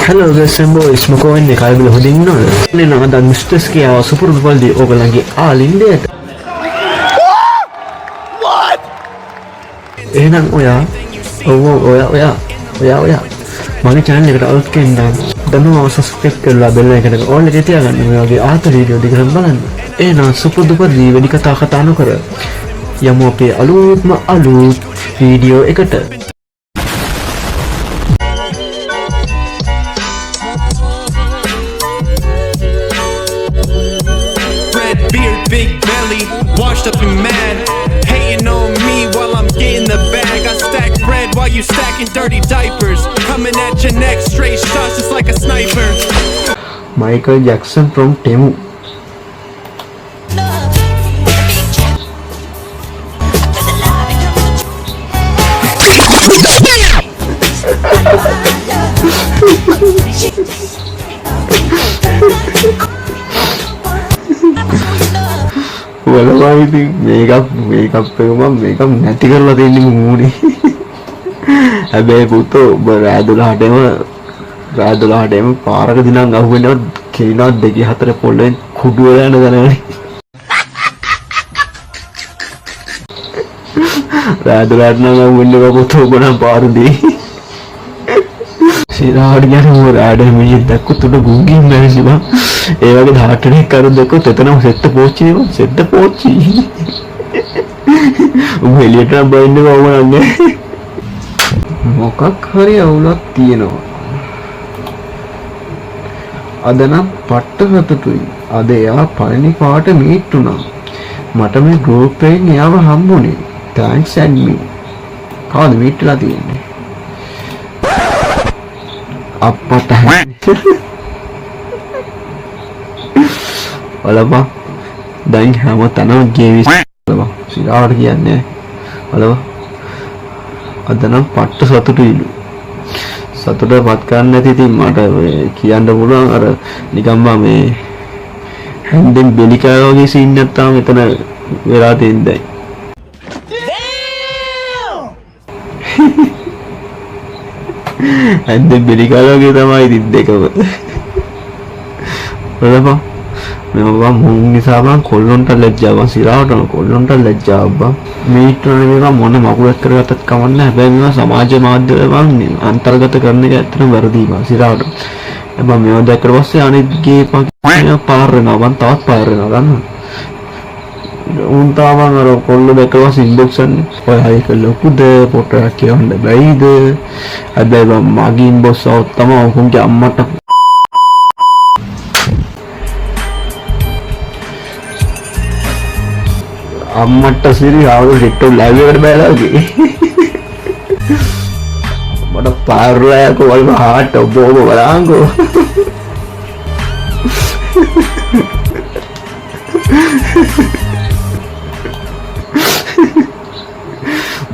Hello guys and boys, මොකෝ ඉන්නේ කල්බල හොදින් ඉන්නවද? නේ නම දැන් මිස්ටර්ස් කියාව සුපුරුදු පල්දී ඕගලන්ගේ ආලින්දයට. What? එහෙනම් ඔයා මගේ channel එකට අලුත් කෙනෙක් දැනුම subscribe කරලා bell icon එක on එකේ තියාගන්න. මේ වගේ ආතල් වීඩියෝ දිගටම බලන්න. එහෙනම් සුපුරුදු පල්දී වැඩි කතා නොකර යමු අපේ අලුත්ම වීඩියෝ එකට. Big belly, washed up and mad, hating on me while I'm getting the bag. I stack bread while you stacking dirty diapers, coming at your neck straight shots just like a sniper. Michael Jackson from Temu. Well, I think makeup makeup නැති කරලා දෙන්නේ මූණේ. හැබැයි පුතෝ රාදුලහටම පාරක දිනන් අහුවෙනව කිරිනවා 2-4 පොළෙන් කුඩු වල යන දනවනේ. රාදුලහට නම් අහුවෙන්නේ පුතෝ ගොනම් පාරදී. සිරාඩ යන රාඩ මිනිහ දැක්කොත් උඩ ගුංගින් මැරෙසි බා. ඒ වගේ 18 කරු දැක්කොත් එතනම සෙට් පෝච්චි නේ සෙට් පෝච්චි. උඹ එළියට බයින්නේ කොහොමද? මොකක් හරි අවුලක් තියෙනවා. අද නම් පට්ට සතුටුයි. අද එයා පළවෙනි පාට මීට් වුණා. මට මේ ගෲප් එකෙන් එයාව හම්බුනේ. thanks admin. කවුද මීට් වෙලා තියෙන්නේ? අප්පට බලපන් දැන් හැම තැනම ගේවි බලපන් සිරාවට කියන්නේ බලපන් අද නම් පට්ට සතුටුයිලු සතුටපත් කරන්න නැති ඉතින් මට කියන්න පුළුවන් අර නිකම්ම මේ හැන්දෙන් බෙලිකා වගේ සීන් නැත්තාම එතන වෙලා තියෙන්නේ හැන්දෙන් බෙලිකා වගේ තමයි ඉතින් දෙකම බලපන් මේවා මුන් නිසා බං කොල්ලොන්ට ලැජ්ජාව සිරාවටම කොල්ලොන්ට ලැජ්ජාව බං මේට්‍රෝනේ මේවා මොන මකුලක් කරගත්තත් කමන්නේ හැබැයි මේවා සමාජ මාධ්‍යවල බං අන්තර්ගත කරන එක ඇත්තටම වැරදි බං සිරාවට හැබැයි මේවා දැක්කට පස්සේ අනිත් ගේ පාර වෙනවා බං තවත් පාර වෙනවා ගන්න උන් තාම අර කොල්ල දැක්කට පස්සේ ඉන්බොක්ස් එකේ ඔය හරි ලොකුද පොටයක් කියවන්න බැයිද හැබැයි බං මගේ ඉන්බොක්ස් આવුත් තමයි උන්ගේ අම්මට අම්මට සිරි ආවු ටික්ටොක් ලයිව් එකට බැලලා ගියේ මට පාරලා කොල් හාට් ඔබ බලංගෝ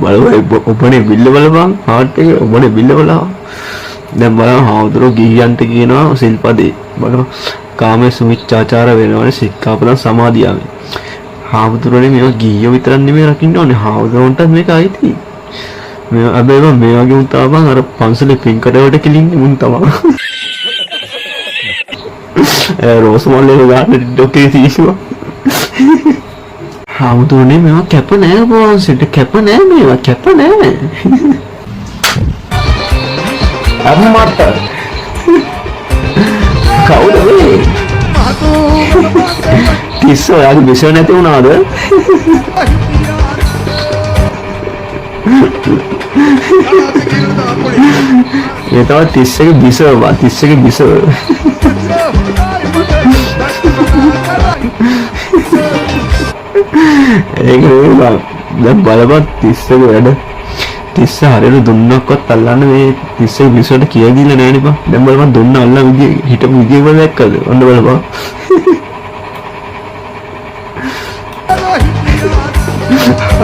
බලවයි ඔබනේ බිල්ල බලපන් හාට් එක ඔබනේ බිල්ල බලව දැන් බලන්න හාමුදුරුවෝ ගිහියන්ට කියනවා සිල්පදේ බලන්න කාමයේ සුමිච්ඡාචාර වෙනවනේ සික්ඛාපදං සමාදියාමි හාමුදුරුවනේ මේවා ගිහියෝ විතරක් නෙමෙයි රකින්න ඕනේ හාමුදුරුවන්ට මේක අයිති මේ හැබැයි මේ වගේ උන් තාම අර පන්සලේ පින් කඩවලට කිලින්නේ මුන් තමයි රෝස් මොල්ලේ ගාන ඩොකේ තීසුවා හාමුදුරුවනේ මේවා කැප නෑ පොන්සිට කැප නෑ මේවා කැප නෑ අම්මට කවුද මේ තිස්ස ඔයාගේ බිසව නැති වුණාද? ඒ තමයි තිස්සගේ බිසව තිස්සගේ බිසව. ඒක නෙවෙයි දැන් බලපන් තිස්සගේ වැඩ. තිස්ස හරියට දුන්නක්වත් අල්ලන්න මේ තිස්සගේ බිසවට කියලා දීලා නැහැ නේ බං. දැන් බලපන් දුන්න අල්ලන විදිය හිටපු විදිය වල දැක්කද? ඔන්න බලපන්.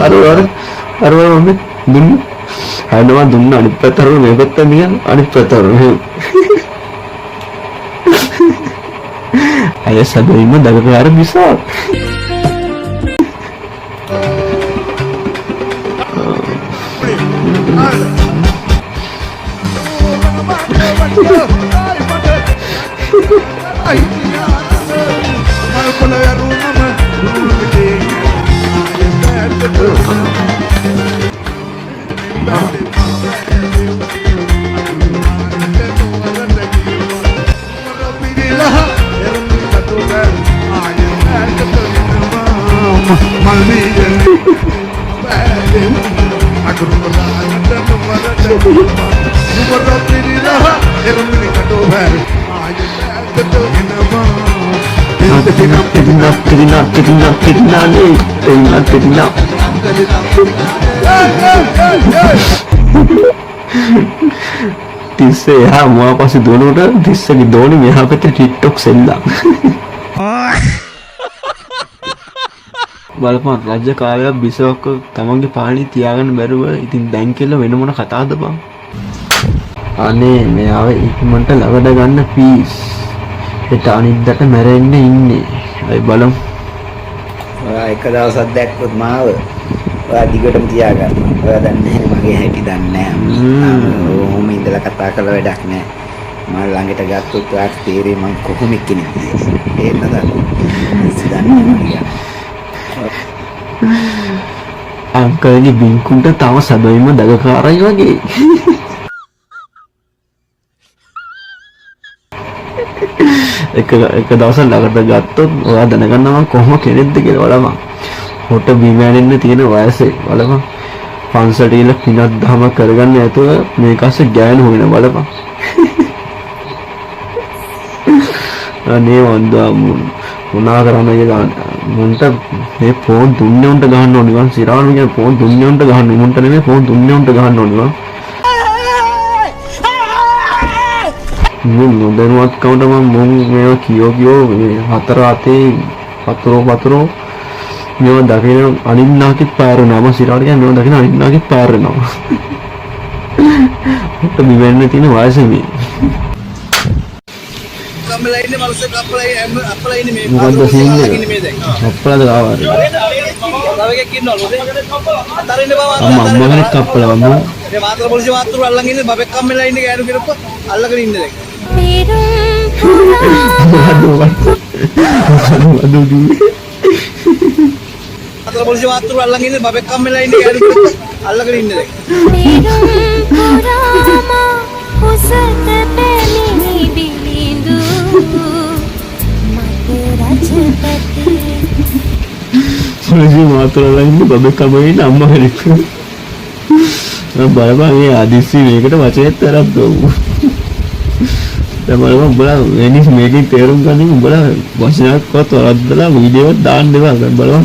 අර මම දුන්න හදනවා දුන්න අනිත් පැත්තට මේ පැත්තට නිකන් අනිත් පැත්තට අය සැබවින්ම දගකාර මිසක් තිස්සේ එහා මොවා පස්සේ දුවනකොට තිස්සගේ දෝණි මෙහා පැත්තේ ටික්ටොක් සෙල්ලම්. බලපන් රජ කාලයක් බිසවක්ක තමන්ගේ පාණි තියාගන්න බැරුව ඉතින් දැන් කියලා වෙන මොන කතාවද බං? අනේ මෙයාව ඉක්මනට ළඟට ගන්න පීස්. ඒට අනිද්දාට මැරෙන්න ඉන්නේ. අය බලමු. ඔයා එක දවසක් දැක්කොත් මාව ඔයා දිගටම තියාගන්න. ඔයා දන්නේ මගේ හැටි දන්නේ නැහැ. ඕම ඉඳලා කතා කරලා වැඩක් නැහැ. මම ළඟට ගත්තොත් ඔයාට තේරෙයි මං කොහොම කෙනෙක්ද කියලා. ඒක දන්නේ අංකල්ගේ බින්කුන්ට තව සැබවින්ම දගකාරයි වගේ. එක දවසක් ළඟට ගත්තොත් ඔයා දැනගන්න මම කොහොම කෙනෙක්ද කියලා බලපන්. හොට බිම ඇනෙන්න තියෙන වයසේ බලපන්. පන්සලට ගිහලා පිනක් දහම කරගන්න ඇතුව මේක අස්සේ ගෑනු වෙන බලපන්. අනේ වන්දා මොනා කරන්නේ කියලා මුන්ට මේ ෆෝන් දුන්නේ උන්ට ගහන්න ඕනි වන් සිරාවන කියන ෆෝන් දුන්නේ උන්ට ගහන්න මුන්ට නෙමෙයි ෆෝන් දුන්නේ උන්ට ගහන්න ඕනි වන් මුන් නොදැනුවත් කවුද මුන් මේවා කියෝ මේ හතර අතේ පතරෝ මේවා දකින අනින්නාකිත් පාරනවා මම සිරාවට කියන්නේ මේවා දකින අනින්නාකිත් පාරනවා උන්ට මෙවෙන්න තියෙන වයස මේ කම්මලා ඉන්නේ මනුස්ස අප්පලා ඉන්නේ මේ මොකද්ද සීන්නේ මේ දැන් අප්පලාද ගාවාද තව එකෙක් ඉන්නවලු අතරින්න බව අම්මා කෙනෙක් අප්පලා වම්මෝ මේ මාතර පොලිසිය මාතෘ අල්ලන් ඉන්නේ බබෙක් කම්මලා ඉන්නේ ගෑනු කෙනෙක්ව අල්ලගෙන ඉන්නේ දැන් මාතර පොලිසිය මාතෘ අල්ලන් ඉන්නේ බබෙක් කම්මලා ඉන්නේ ගෑනු කෙනෙක්ව අල්ලගෙන ඉන්නේ පොලිසිය මාතෘලා ඉන්නේ බබෙක් කම්මලා ඉන්නේ අම්මා කෙනෙක් බලපන් මේ ආදිස්සි මේකට වචනයක් තරක් දවු දැන් බලපන් උඹලා වෙනිස් මේකේ තේරුම් ගන්න උඹලා වචනයක්වත් වරද්දලා වීඩියෝ එකක් දාන්න එපා දැන් බලපන්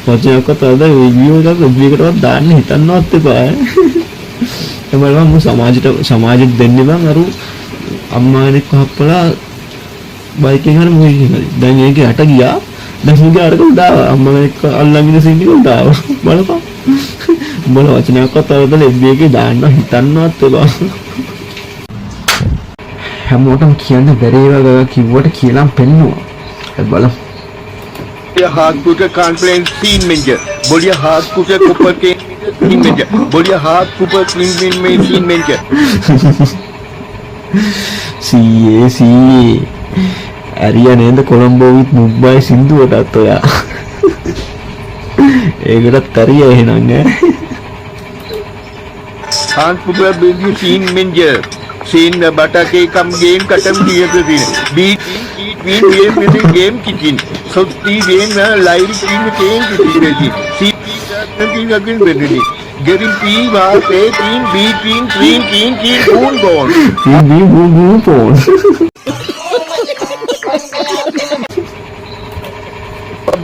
වචනයක්වත් වරද්දලා වීඩියෝ එකක් ඔබ්ලිකටවත් දාන්න හිතන්නවත් එපා දැන් බලපන් මු සමාජෙට දෙන්නේ බං අර අම්මා කෙනෙක් හප්පලා බයික් එකෙන් හරි මොකද කියන්නේ දැන් ඒකේ යට ගියා දැන් මුගේ අරක උඩාව අම්මා කෙනෙක් අල්ලන් ඉන්න සීන් එක උඩාව බලපන් උඹලා වචනයක්වත් වරද්දලා FB එකේ දාන්න හිතන්නවත් එපා හැමෝටම කියන්න බැරි ඒවා කිව්වට කියලා පෙන්නවා ඒ බලමු बोलिए हाथ कुकर कॉन्फ्रेंस तीन मेंजर बोलिए हाथ कुकर कुपर के तीन मेंजर बोलिए हाथ कुपर क्लीन में तीन मेंजर සීයේ ඇරියා නේද කොළඹ විත් මුම්බයි සින්දුවටත් ඔයා ඒකටත් ඇරියා එහෙනම් ඈ हाथ कुकर बिल्कुल तीन मेंजर सीन बाटा के कम गेम खत्म किए थे बीट गेम किचन सस्ती गेम लाइव टीम गेम किचन सी तीन अगेन बेटी गेटिंग पी बार पे तीन बी तीन बून बॉल बून ball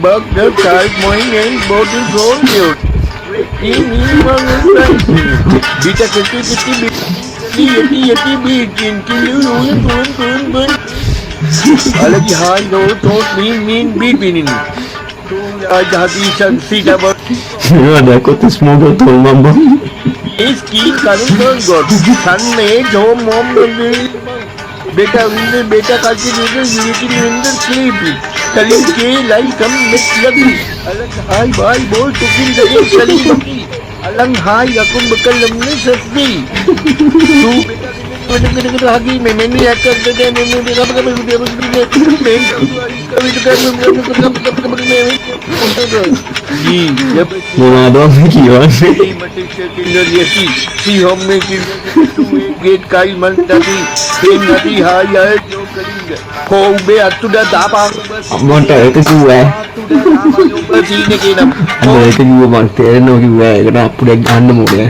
bug the child morning and bottle roll you beta yeti bikin kill you burn alagi high no don't mean beat beating jahati sansi double you are ko to smoke to mama is key karun god sun mein jo mom beta kalki you in the sleep telling ke like come miss lucky alag hi bye boy to kill the sali alang hi akum bakal lamne sasbi tu lagi मैं नहीं आता මොනවද මේ කියන්නේ? See how many get Kyle Mantati, Penati, Haya, Kobe, Atuda, Dapa, අම්මන්ට ඒක කිව්වා. ඒක කිව්ව මම තේරෙනවා කිව්වා. ඒකට අප්පුඩයක් ගන්න ඕනේ.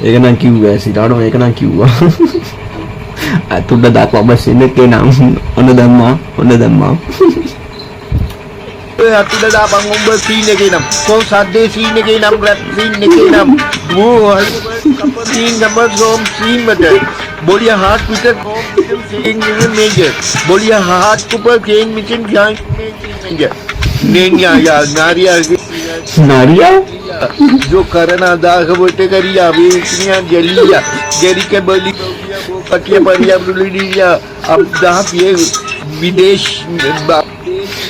ඒක නම් කිව්වා සිතාට මේක නම් කිව්වා. අතුඩ දාපුවම සින්නකේ නම් ඔන්න දැම්මා. Atuda Dapa, Mumba, Scene again, so Sunday scene again, rap scene again, whoa, scene number home scene matter. Bolia heart with a saying major. Bolia heart cooper cane mission giant major. Nenya, Naria. නාරියා जो करना दाग बोटे करिया वेचनिया जलिया Jerry के बली पटिया परिया बुलिया अब दाह ये विदेश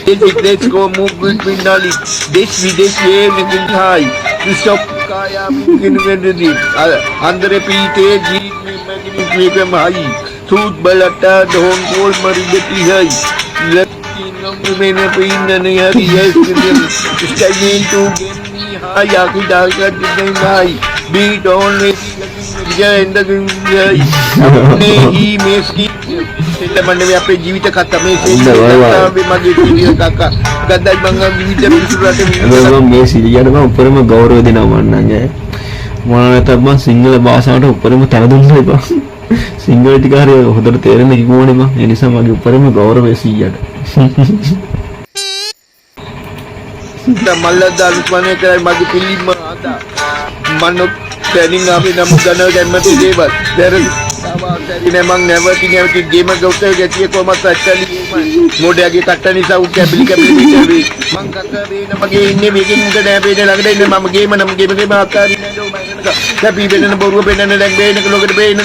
विदेश को मूव बिनाली देश विदेश ये निकल थाई सब काया मुमकिन वेदनी अंदर पीते जीत में मगनी के भाई सूद बलटा ढोन गोल मरी बेटी है मैंने पीन नहीं हरी है इसका ये तो हाँ या कि डालकर नहीं भाई बीट ऑन में in the ने ही मेस की मंडे में अपने जीवित खाता में से मगे जीवित काका गद्दा मंगा जीवित बिसुराटे මේ සිරියට මම උඩරම ගෞරව දෙනවා මන්නංගේ මොනවා නැතත් මම සිංහල භාෂාවට උඩරම තන දුන්නා ඉපා සිංහල ටික හරිය හොඳට තේරෙන්න කිව්වනේ මම ඒ නිසා මගේ උඩරම ගෞරවය 100ට මල්ලද්දා අනුස්මරණය කරයි මගේ පිළිම ආදා මනෝ ट्रेनिंग आपने नम गनर जन्मती देवर देर ने मंग नेवर की गेम गौते गती को मत चली मोडे आगे कट्टनी सा उके बिली के बिली चली मंग कत्ता बे नमगे इन्ने वेगिंग के ने बे लग दे नम गेम के माकारी ने दो मैं का बी बे ने बोरू बे ने लग बे ने लोग बे ने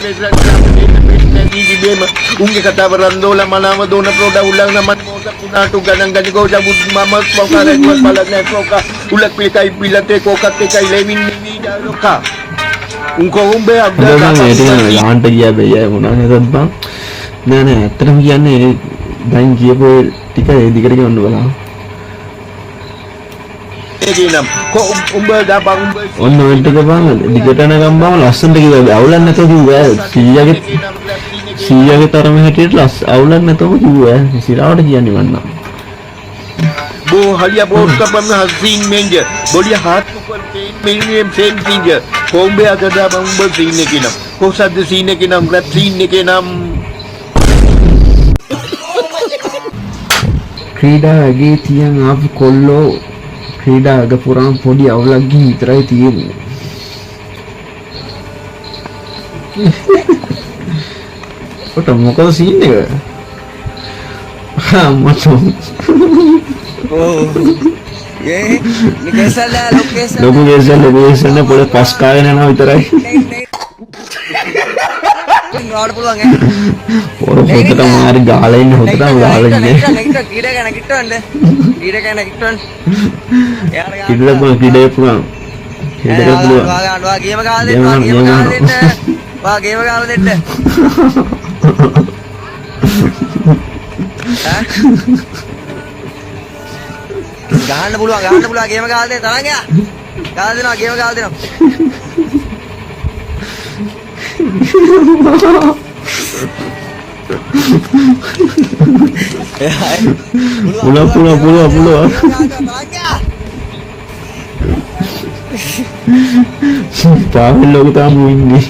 दी गेम उनके कथा बरंदोला मनाव दोन प्रोडा उलंग मन पुना टू गनंग गन को जब मामा पोका रे को पलक ने पोका उलक पे काई पिलते को कत्ते काई लेविन नी रोका උන්කෝ උඹේ අබ්දල් යාන්ට ගියා බෑ මොනවා නේද බං නෑ නෑ ඇත්තටම කියන්නේ දැන් කියපෝ ටික ඒ දිගට කියන්න බලන්න ඒකේනම් කො උඹ දාපන් උඹ ඔන්න ඔය ටික බං දිගට යනකම් බං ලස්සනට කිව්වා අවුලක් නැතුව කිව්වා 100ගේ තරම හැටියට අවුලක් නැතුව කිව්වා සිරාවට කියන්නේ මන්නම් वो हलिया बोर्ड का पम हसीन मेंजर बोलिया हाथ ऊपर मेन सेम फिंगर कोम्बे अगदा बंबर सीने के नाम को शब्द सीने के नाम रैप सीने के नाम ක්‍රීඩා අගේ තියන් ආපු කොල්ලෝ ක්‍රීඩා අග පුරාම පොඩි අවුලක් ගිහින් විතරයි තියෙන්නේ ඔත මොකද සීන් එක මචෝ ये कैसा ला लोकेशन ලොකේෂන් පොඩ පස් කාගෙන යනවා විතරයි නෝඩ පුළුවන් පොර හොතට මාරි ගාලා ඉන්න හොතට ගාලා ඉන්නේ කීඩ ගන්න කිට්ටවන්න කිඩේ පුළුවන් වා ගේම ගාලා දෙන්න වා ගේම ගාලා දෙන්න ගහන්න පුළුවන් ගේම ගාලා දෙන්න තරංග ගාලා දෙනවා ගේම ගාලා දෙනවා පුළුවන් පාවෙන් ලොකු තාම ඉන්නේ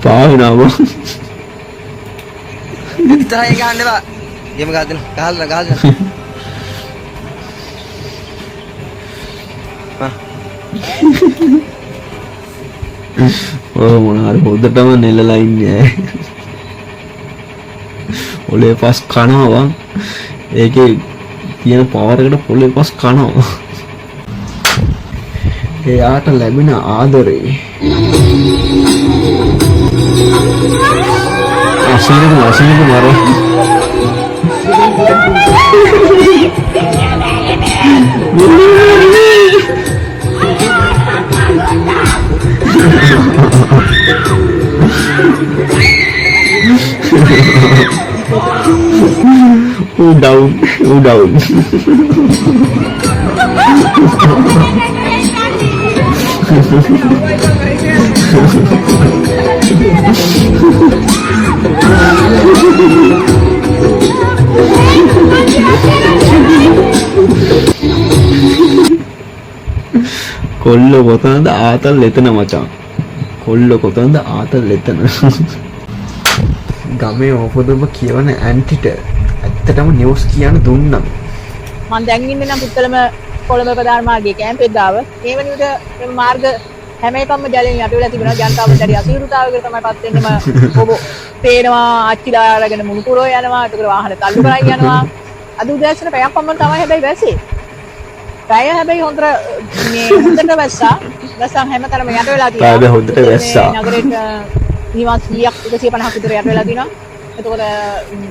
පාවෙනවා ඉතරයි ගහන්න බා ගේම ගාලා දෙනවා ගහලා දෙනවා ඔය මොනාර හොදටම නෙලලා ඉන්නේ ඔලේ පස් කනවා ඒකේ තියෙන පවර් එකට පොලේ පස් කනවා එයාට ලැබෙන ආදරේ අසීනක මර down. කොල්ල කොතනද ආතල් එතන මචං. කොල්ල කොතනද ආතල් එතන. ගමේ ඕපදම කියවන ඇන්ටිට ඇත්තටම නිවුස් කියන්න දුන්නම්. මම දැන් ඉන්නේ නම් පුත්තලම කොළඹ ප්‍රධාන මාර්ගයේ කැම්ප් එක ගාව. මේ වෙනුවට මේ මාර්ග හැම එකක්ම ජලයෙන් යට වෙලා තිබුණා. ජනතාවට දැඩි අසීරුතාවයකට තමයි පත් වෙන්නම ඔබ පේනවා අච්චිලා අරගෙන මුණුපුරෝ යනවා. ඒකට වාහන තල්ලු කරන් යනවා. අද උදෑසන පැයක් පමණ තමයි හැබැයි වැස්සේ. පැය හැබැයි හොඳට වැස්සා. වැස්සන් හැමතැනම යට වෙලා තියෙනවා. පැය හොඳට වැස්සා. නගරේට නිවාස 150ක් විතර යට වෙලා තියෙනවා. එතකොට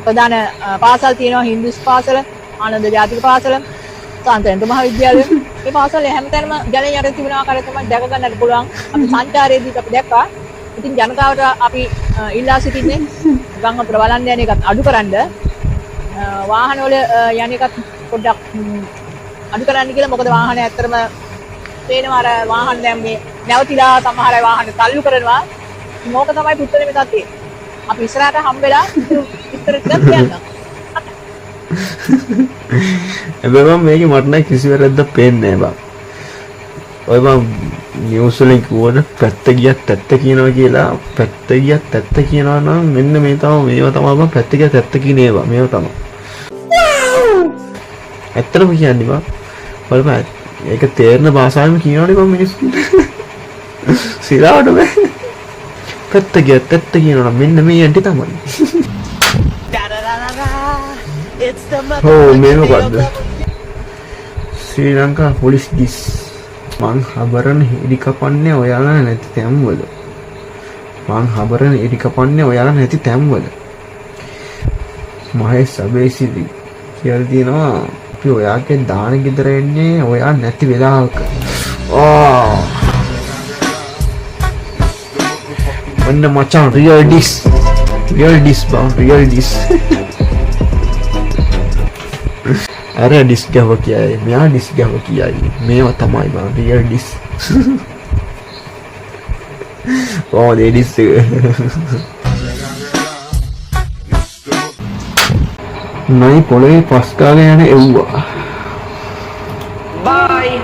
ප්‍රධාන පාසල් තියෙනවා. හින්දුස් පාසල, ආනන්ද ජාතික පාසල, සාන්තයන්තු මහාවිද්‍යාලය. මේ පාසල් හැමතැනම ජලයෙන් යට තිබෙන ආකාරය තමයි දැක ගන්නට පුළුවන්. අපි සංචාරයේදී අපි දැක්කා. ඉතින් ජනතාවට අපි ඉල්ලා සිටින්නේ ගම් අතර බලන්න යන එකත් අඩුකරනද වාහනවල යන එකත් පොඩ්ඩක් අඩු කරන්න කියලා. මොකද වාහන ඇත්තටම පේනවා අර වාහන දැන් මේ නැවතිලා සමහර අය වාහන තල්ලු කරනවා. මොක තමයි පුත්තේ මේ තත්ත්වය. අපි ඉස්සරහට හම්බෙලා ඉතර ටිකක් කියන්න. හැබැයි මම මේකේ මට නම් කිසි වැරද්දක් පේන්නේ නැහැ බං. ඔය මම නිවුස් වලින් කිව්වද පැත්ත ගියත් ඇත්ත කියනවා කියලා. පැත්ත ගියත් ඇත්ත කියනවා නම් මෙන්න මේ තමයි මේවා තමයි බං. පැත්ත ගියත් ඇත්ත කියන්නේ ඒවා මේවා තමයි. ඇත්තම කියන්නේ බං. බලපන් ඒක තේරෙන භාෂාවෙන් කියනවනේ මම මිනිස්සුන්ට. සිරාවට බෑ. පැත්ත ගියත් ඇත්ත කියනවා නම් මෙන්න මේ ඇන්ටි තමයි. මේ මොකද්ද? ශ්‍රී ලංකා පොලිස් දිස් මං හබරන හිඩි කපන්නේ ඔයාලා නැති තැන්වල. මං හබරන හිඩි කපන්නේ ඔයාලා නැති තැන්වල. මහේෂ් අබේසිරි කියලා තියෙනවා අපි ඔයාගේ දාන ගෙදර එන්නේ ඔයා නැති වෙලාවක. ඔන්න මචං රියල් ඩිස් බං රියල් ඩිස්. අර ඩිස් ගව කියයි මෙයා ඩිස් ගව කියයි මේවා තමයි බං රියල් ඩිස්. ඒ ඩිස් නයි පොළේ පස් කාලේ යන එව්වා. Bye.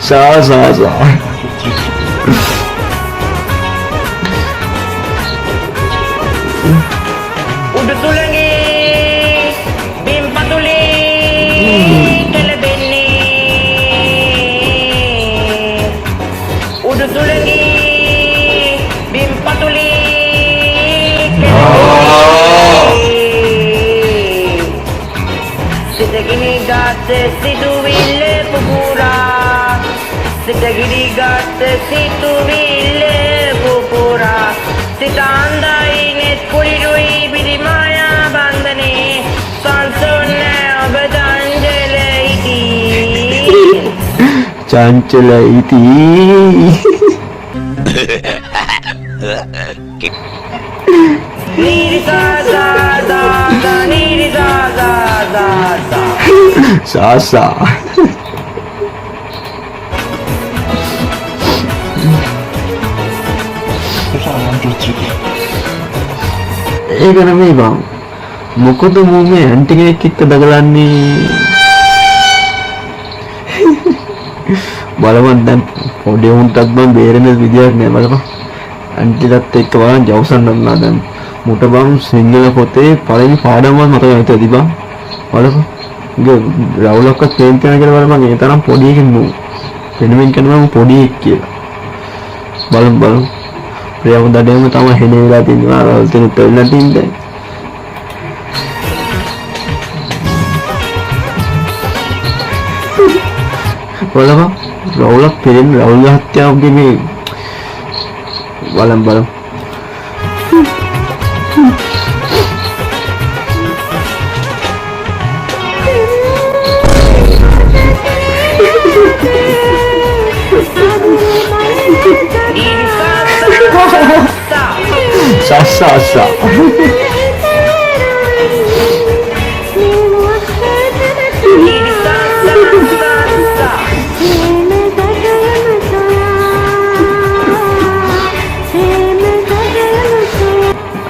Sa. Udah tulangi, bim patuli, kelebeni. Udah tulangi, bim patuli, kelebeni. Sidagini gatte sidu ville pupura. Sidagini gatte sidu ville pupura. Sitandai net purirui bidimaya bandane. Sansone abadanjele iti. Chanchala iti. Niri sa sa sa sa niri sa sa sa sa. Sa. ඒක නෙමෙයි බං. මොකද මේ aunty කෙනෙක් එක්ක දගලන්නේ. බලවන් දැන් පොඩි උන්ටත් බං බේරෙන විදියක් නෑ බලපන්. ඇන්ටිලත් එක්ක බලන් ජවුසන් නන්නා දැන්. මුට බං සිංහල පොතේ පළවෙනි පාඩමවත් මතක නැතිද බං. බලපන්. රවුලක්වත් පේන්ට් කරන කියලා බලපන් ඒ තරම් පොඩි එකෙක් නෝ. පෙනුමින් කරනවා පොඩි එකක් කියලා. බලමු. ප්‍රියම දඩේම තමයි හෙනේ වෙලා තින්නවා රවුල් තුනට වෙලා තින්දේ. බලපන් රවුලක් පෙරෙන් රවුල් හත්යාවගේ මේ බලමු. ආසා.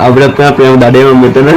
අපිට ප්‍රේම දඩේම මෙතන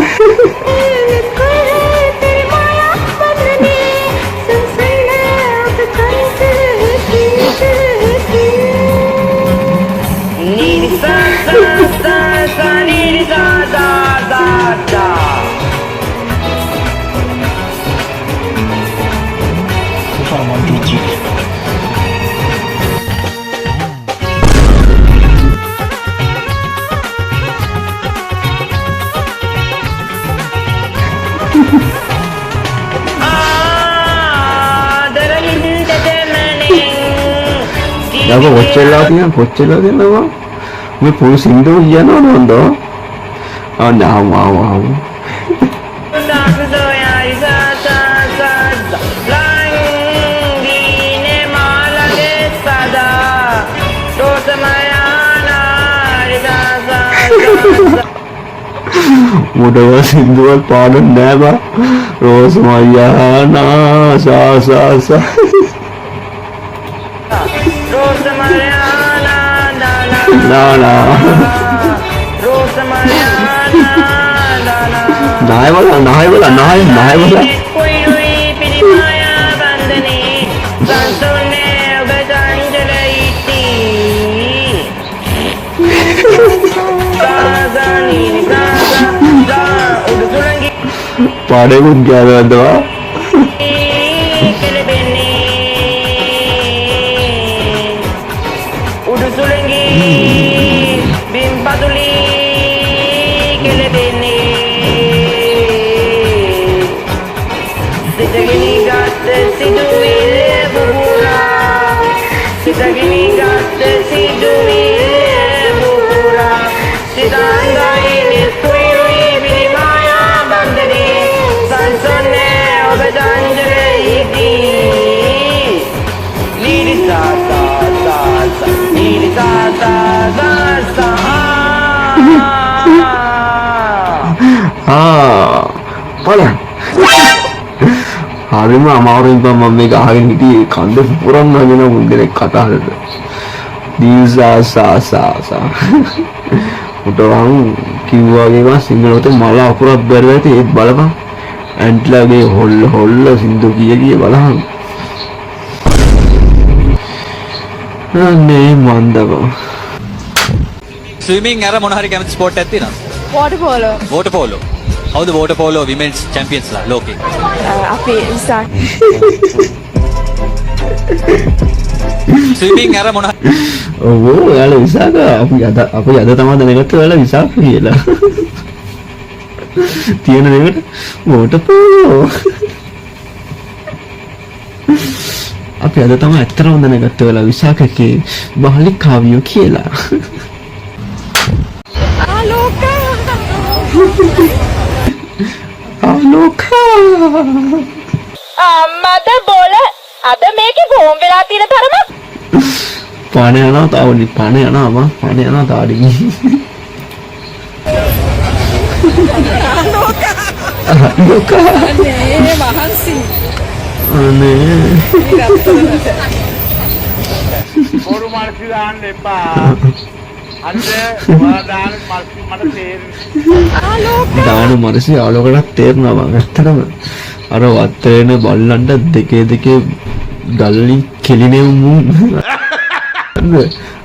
Apa bocil lah gue pun sindu jangan nonton oh nah mau mudah sinduan padan neba Rosmayana sa Nah. Naik bola. Pada pun kaya ada. Mana? Hari mah amarin pa mami kahain hiti kande puran na jena mundere kata ada. Disa sa. Udah orang kiwa kiwa single itu malah akurat berarti itu balap ant lagi hol sindu kiya balap. Ane manda ba. Swimming era මොන හරි කැමති sport එකක් තියෙනවද? water polo. කවුද water polo women's champions ලා ලෝකේ? අපි ඉස්සක් swimming era මොන Oh, එයාලා විසාක අපි අද තමයි දැනගත්තේ ඔයාලා විසාක කියලා. තියෙන දෙයකට water polo. අපි අද තමයි ඇත්තටම දැනගත්තේ ඔයාලා විසාකගේ බාලිකාවියෝ කියලා. අම්මද බෝල අද මේකේ ෆෝම් වෙලා තියෙන තරම පාන යනවා තාවනි පාන යනවා තාඩි ලෝකා නේ මහන්සි අනේ කොරු මාර්සි දාන්න එපා අද ඔයා දාන මාර්සි මට තේරෙන්නේ දාන මාර්සි ආලෝකයට තේරෙනවා මම ඇත්තටම අර වත්තේන බල්ලන්ට දෙකේ ගල්ලි කෙලිනේ මුන්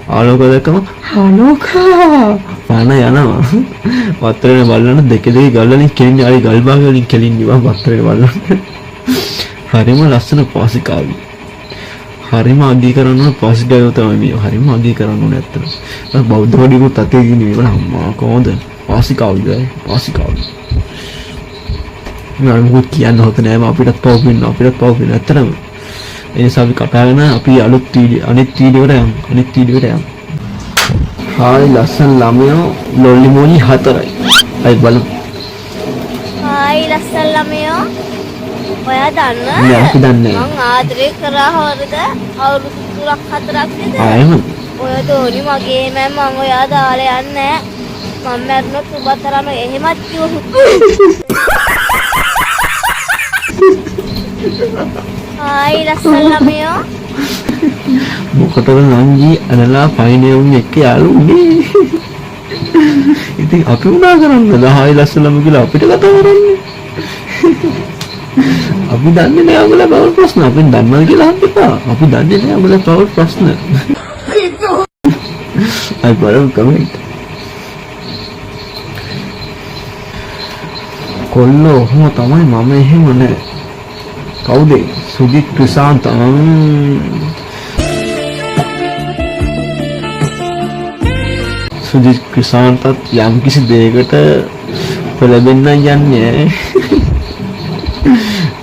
ආලෝක දැක්කම ආලෝකා පාන යනවා වත්තේන බල්ලන්ට දෙකේ ගල්ලි කෙලින්නේ අර ගල් භාග වලින් කෙලින්නේ වා වත්තේන බල්ලන්ට හරිම ලස්සන පාසිකාවි හරිම අගය කරන්න ඕන පාසිකාවෝ තමයි මේ හරිම අගය කරන්න ඕන ඇත්තට බෞද්ධ වඩිකුත් අතේ ගිනින් ඉවර අම්මා කොහොමද පාසිකාවි මම මොකද කියන්න හොත නෑ අපිටත් පව් වෙන්න ඇත්තටම ඒ නිසා අපි කතා කරන අපි අනිත් වීඩියෝට යමු හායි ලස්සන ළමයෝ ලොල්ලි මොලි 4යි අය බලමු හායි ලස්සන ළමයෝ ඔයා දන්නවද නෑ අපි දන්නේ මං ආදරේ කරා හොරද අවුරුදු 3ක් 4ක් නේද ආයෙම ඔය දෝනි මගේ මම ඔයා දාලා යන්නේ මම මැරුණොත් උඹතරම එහෙමත් කිව්වොත් ආයි ලස්සන ළමයෝ මොකටද නංගි අනලා පයිනේ උන් එක්ක යාළුනේ. ඉතින් අපි උනා කරන්නද හායි ලස්සනම කියලා අපිට කතා කරන්නේ. අපි දන්නේ නෑ ඔයගොල්ලෝ බවල් ප්‍රශ්න. අපි දන්නවද කියලා අහන්න එපා. අපි දන්නේ නෑ ඔයගොල්ලෝ බවල් ප්‍රශ්න. අය බලමු කමෙන්ට්. කොල්ලෝ ඔහොම තමයි මම එහෙම නෑ. කවුද? සුජිත් ක්‍රිසාන්ත. සුජිත් ක්‍රිසාන්තත් යම් කිසි දෙයකට පෙළඹෙන්න යන්නේ.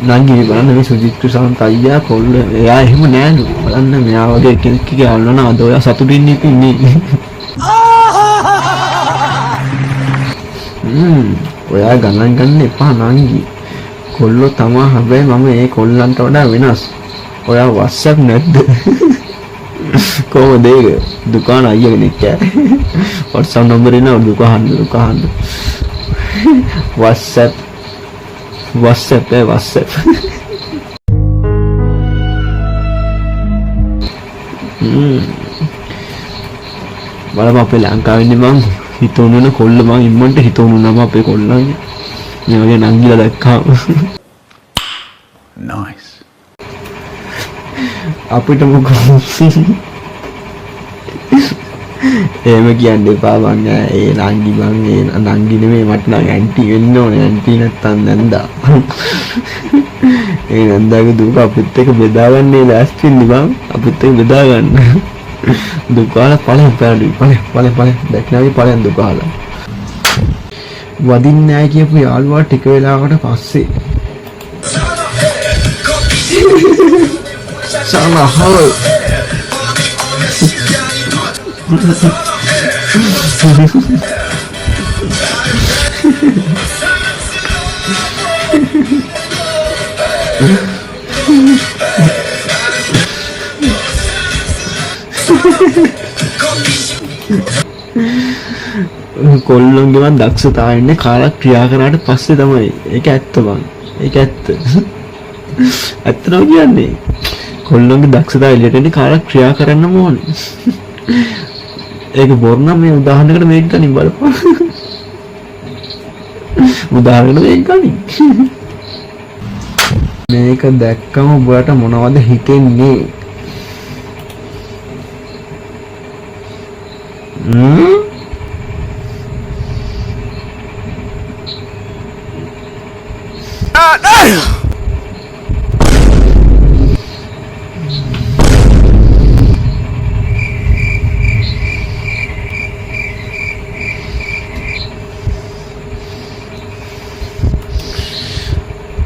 නංගි බලන්න මේ සුජිත් ක්‍රිසාන්ත අයියා කොල්ල එයා එහෙම නෑලු. බලන්න මෙයා වගේ කෙනෙක්ගේ අල්ලන අද ඔයා සතුටින් ඉන්නේ. ඔයා ගණන් ගන්න එපා නංගි. කොල්ලෝ තමා හැබැයි මම ඒ කොල්ලන්ට වඩා වෙනස්. ඔයා WhatsApp නැද්ද? කොහොමද ඒක? දුකාන අයියා කෙනෙක් ඈ. WhatsApp නම්බර් එන දුකාන. WhatsApp. බලම අපේ ලංකාවේ ඉන්නේ මං හිතෝනුන කොල්ල මං ඉම්මන්ට හිතෝනුනම අපේ කොල්ලන්ගේ මේ වගේ නංගිලා දැක්කම Nice. අපිට මොකෝ එහෙම කියන්න එපා මං ඒ නංගි මං ඒ නංගි නෙමෙයි මට නම් ඇන්ටි වෙන්න ඕනේ. ඇන්ටි නැත්තම් නන්දා. ඒ නන්දාගේ දුක අපිත් එක්ක බෙදා ගන්නේ ලෑස්තින්නේ මං. අපිත් එක්ක බෙදා ගන්න. දුකාල ඵලෙන් ඵලෙන් දැක්නාවේ ඵලෙන් දුකාල. වදින්නේ නැහැ කියපු යාළුවා ටික වෙලාවකට පස්සේ සමහර කොල්ලොන්ගේ මන් දක්ෂතාවය ඉන්නේ කාලක් ක්‍රියා කරාට පස්සේ තමයි. ඒක ඇත්ත බං. ඒක ඇත්ත. ඇත්තම කියන්නේ කොල්ලොන්ගේ දක්ෂතාවය එළියට එන්නේ කාලක් ක්‍රියා කරන්න ඕනේ. ඒක බොරු නම් මේ උදාහරණයකට මේක ගනින් බලපන්. උදාහරණයක් මේක ගනින්. මේක දැක්කම ඔබට මොනවද හිතෙන්නේ?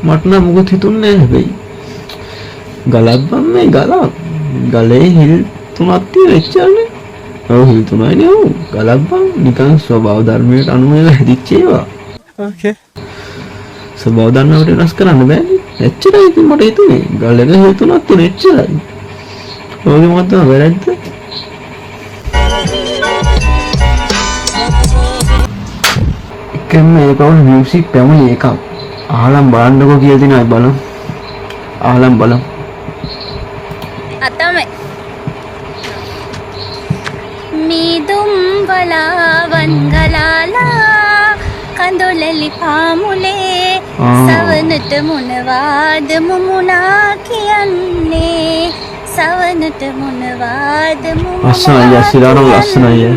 මට නම් මොකද හිතුන්නේ නැහැ හැබැයි. ගලක් බම් මේ ගලක්. ගලේ හිල් තුනක් තියෙන එච්චරනේ. ඔව් හිල් තුනයි නේ ඔව්. ගලක් බම් නිකන් ස්වභාව ධර්මයට අනුව හැදිච්ච ඒවා. ඕකේ. ස්වභාව ධර්මයට වෙනස් කරන්න බෑනේ. එච්චරයි ඉතින් මට හිතුනේ. ගලක හිල් තුනක් තියෙන එච්චරයි. ඔයගේ මොකක්ද වැරද්ද? එකම ඒකවල මියුසික් පැමුණි එකක්. ආලම් බලන්නකෝ කියලා දිනයි බලමු. ආලම් බලමු. අතමයි මීදුම් බලාවන් ගලාලා කඳුලලි පාමුලේ සවනට මොනවාද මුමුණා කියන්නේ සවනට මොනවාද මුමුණා අස්සයි යසිරාරෝ ලස්සනයි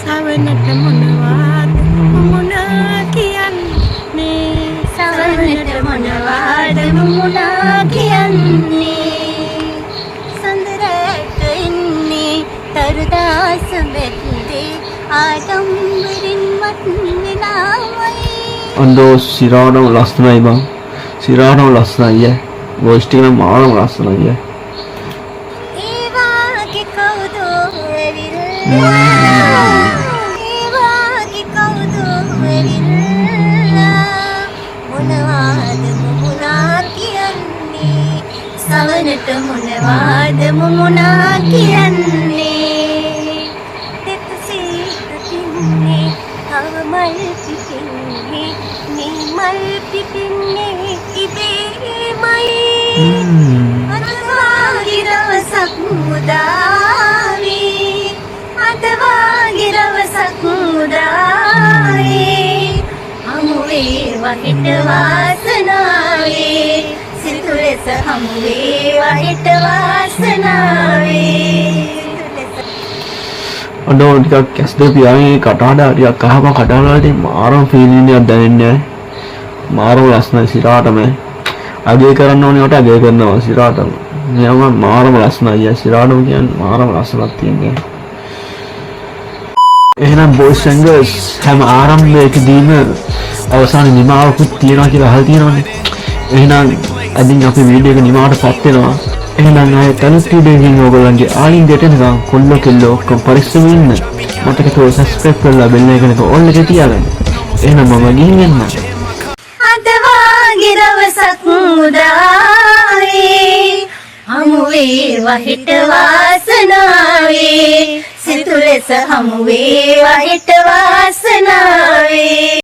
සවනට මොනවාද මුමුණා කියන්නේ සවනට මොනවාද මුමුණා කියන්නේ සඳරට ඉන්නේ තරදාස වෙද්දී ආඩම්බරින් වට්නිනාමයි අන්දෝ සිරාරෝ ලස්සනයි බං සිරාරෝ ලස්සනයි වොයිස් ටික නම් මාරම ලස්සනයි ඒ වාගේ කවුදෝ වෙරිලා සවනට සවනට මොනවාද මුමුණා කියන්නේ දෙතසේ තින්නේ තව මල් පිපින්නේ මේ මල් පිපින්නේ ඉබේමයි අදවාගේ දවසක් මුදාවේ අදවාගේ දවසක් මුදාවේ හමුවේ වහිට වාසනාවේ සිතු ලෙස හමුවේ වහිට වාසනාවේ අඩෝ ටිකක් කැස් දෙක පියාගෙන කටහඬ ටිකක් අහපන් කටහඬ වලට මාරම ෆීලින් එකක් දැනෙන්නේ මාරම ලස්සනයි සිරාටම අගය කරන්න ඕනේ වට අගය කරනවා සිරාටම මෙයාම මාරම ලස්සනයි සිරාටම කියන්නේ මාරම ලස්සනක් තියෙනවා එහෙනම් බොයිස් ඇන්ඩ් ගර්ල්ස් හැම ආරම්භයකදීම අවසාන නිමාවකුත් තියනවා කියලා අහලා තියෙනවනේ එහෙනම් අදින් අපි වීඩියෝ එක නිමාවටපත් වෙනවා එහෙනම් ආයෙ තනුත් වීඩියෝකින් ඔයගොල්ලන්ගේ ආලින්දයට එනකම් කොල්ලෝ කෙල්ලෝ ඔක්කොම පරිස්සමෙන් ඉන්න මතක තෝ සබ්ස්ක්‍රයිබ් කරලා බෙල් එකන එක ඕල් එකේ තියාගන්න එහෙනම් මම ගිහින් එන්නම් අද වාගේ දවසක් මුදාවේ හමුවේ වහිට වාසනාවේ සිතු ලෙස හමුවේ වහිට වාසනාවේ